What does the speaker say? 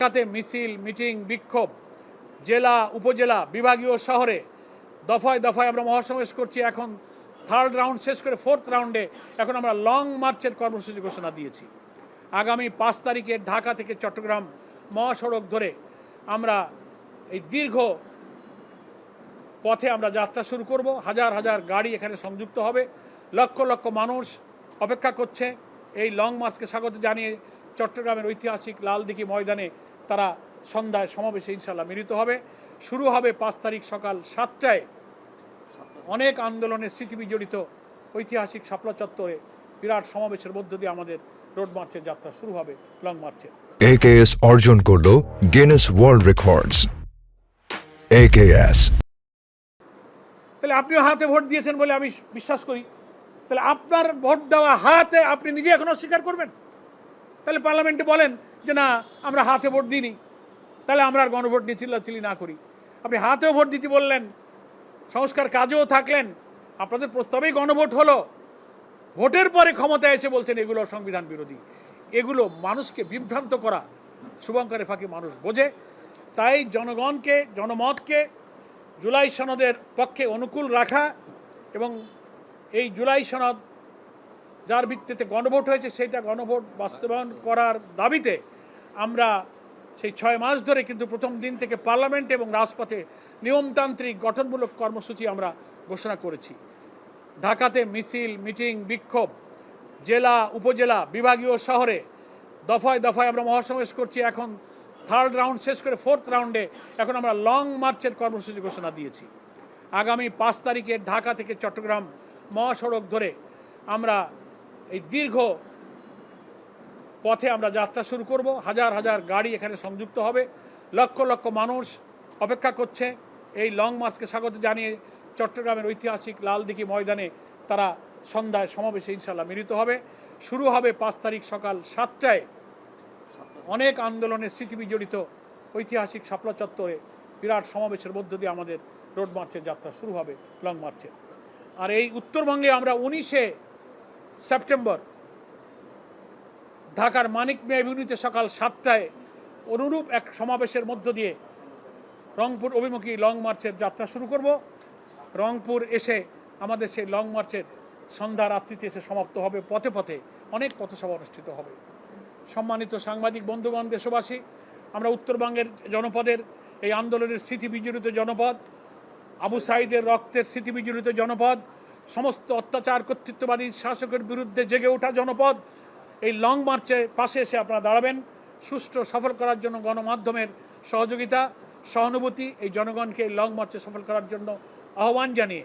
ঢাকাতে মিছিল, মিটিং, বিক্ষোভ জেলা, উপজেলা, বিভাগীয় শহরে দফায় দফায় আমরা মহাসমাবেশ করছি। এখন থার্ড রাউন্ড শেষ করে ফোর্থ রাউন্ডে এখন আমরা লং মার্চের কর্মসূচি ঘোষণা দিয়েছি। আগামী 5 তারিখে ঢাকা থেকে চট্টগ্রাম মহাসড়ক ধরে আমরা এই দীর্ঘ পথে আমরা যাত্রা শুরু করব। হাজার হাজার গাড়ি এখানে সংযুক্ত হবে, লক্ষ লক্ষ মানুষ অপেক্ষা করছে। এই লং মার্চকে স্বাগত জানিয়ে চট্টগ্রামের ঐতিহাসিক লালদিঘি ময়দানে তারা সন্ধ্যায় সমাবেশে ইনশাল্লাহ মিলিত হবে। শুরু হবে 5 তারিখ সকাল 7টায় অনেক আন্দোলনের স্মৃতি বিজড়িত ঐতিহাসিক শাপলা চত্বরে বিরাট সমাবেশের মধ্য দিয়ে আমাদের রোড মার্চের যাত্রা শুরু হবে। লং মার্চের AKS অর্জন করলো গিনেস ওয়ার্ল্ড রেকর্ডস। AKS তাহলে আপনিও হাতে ভোট দিয়েছেন বলে আমি বিশ্বাস করি। তাহলে আপনার ভোট দেওয়া হাতে আপনি নিজে এখন অস্বীকার করবেন? তাহলে পার্লামেন্টে বলেন যে না, আমরা হাতে ভোট দিইনি, তাহলে আমরা আর গণভোট নিয়ে চিল্লাচিল্লি না করি। আপনি হাতেও ভোট দিতে বললেন, সংস্কার কাজেও থাকলেন, আপনাদের প্রস্তাবেই গণভোট হলো, ভোটের পরে ক্ষমতায় এসে বলছেন এগুলো সংবিধান বিরোধী। এগুলো মানুষকে বিভ্রান্ত করা শুভঙ্করের ফাঁকি মানুষ বোঝে। তাই জনগণকে, জনমতকে জুলাই সনদের পক্ষে অনুকূল রাখা এবং এই জুলাই সনদ যার ভিত্তিতে গণভোট হয়েছে সেইটা গণভোট বাস্তবায়ন করার দাবিতে আমরা সেই 6 মাস ধরে কিন্তু প্রথম দিন থেকে পার্লামেন্ট এবং রাজপথে নিয়মতান্ত্রিক গঠনমূলক কর্মসূচি আমরা ঘোষণা করেছি। ঢাকাতে মিছিল, মিটিং, বিক্ষোভ জেলা, উপজেলা, বিভাগীয় শহরে দফায় দফায় আমরা মহাসমাবেশ করছি। এখন থার্ড রাউন্ড শেষ করে ফোর্থ রাউন্ডে এখন আমরা লং মার্চের কর্মসূচি ঘোষণা দিয়েছি। আগামী 5 তারিখে ঢাকা থেকে চট্টগ্রাম মহাসড়ক ধরে আমরা এই দীর্ঘ পথে আমরা যাত্রা শুরু করব। হাজার হাজার গাড়ি এখানে সংযুক্ত হবে, লক্ষ লক্ষ মানুষ অপেক্ষা করছে। এই লং মার্চকে স্বাগত জানিয়ে চট্টগ্রামের ঐতিহাসিক লালদিঘি ময়দানে তারা সন্ধ্যায় সমাবেশে ইনশাল্লাহ মিলিত হবে। শুরু হবে 5 তারিখ সকাল 7টায় অনেক আন্দোলনের স্মৃতি বিজড়িত ঐতিহাসিক শাপলা চত্বরে বিরাট সমাবেশের মধ্য দিয়ে আমাদের রোড মার্চের যাত্রা শুরু হবে, লং মার্চের। আর এই উত্তরবঙ্গে আমরা 19শে সেপ্টেম্বর ঢাকার মানিক মিয়া এভিনিউতে সকাল 7টায় অনুরূপ এক সমাবেশের মধ্য দিয়ে রংপুর অভিমুখী লং মার্চের যাত্রা শুরু করব। রংপুর এসে আমাদের সেই লং মার্চের সন্ধ্যা রাত্রিতে এসে সমাপ্ত হবে। পথে পথে অনেক পথসভা অনুষ্ঠিত হবে। সম্মানিত সাংবাদিক বন্ধুগণ, দেশবাসী, আমরা উত্তরবঙ্গের জনপদের এই আন্দোলনের স্মৃতি বিজড়িত জনপদ, আবু সাঈদের রক্তের স্মৃতি বিজড়িত জনপদ, সমস্ত অত্যাচার কর্তৃত্ববাদী শাসকের বিরুদ্ধে জেগে ওঠা জনপদ। এই লং মার্চের পাশে এসে আপনারা দাঁড়াবেন। সুষ্ঠু সফল করার জন্য গণমাধ্যমের সহযোগিতা, সহানুভূতি, এই জনগণকে এই লং মার্চে সফল করার জন্য আহ্বান জানিয়ে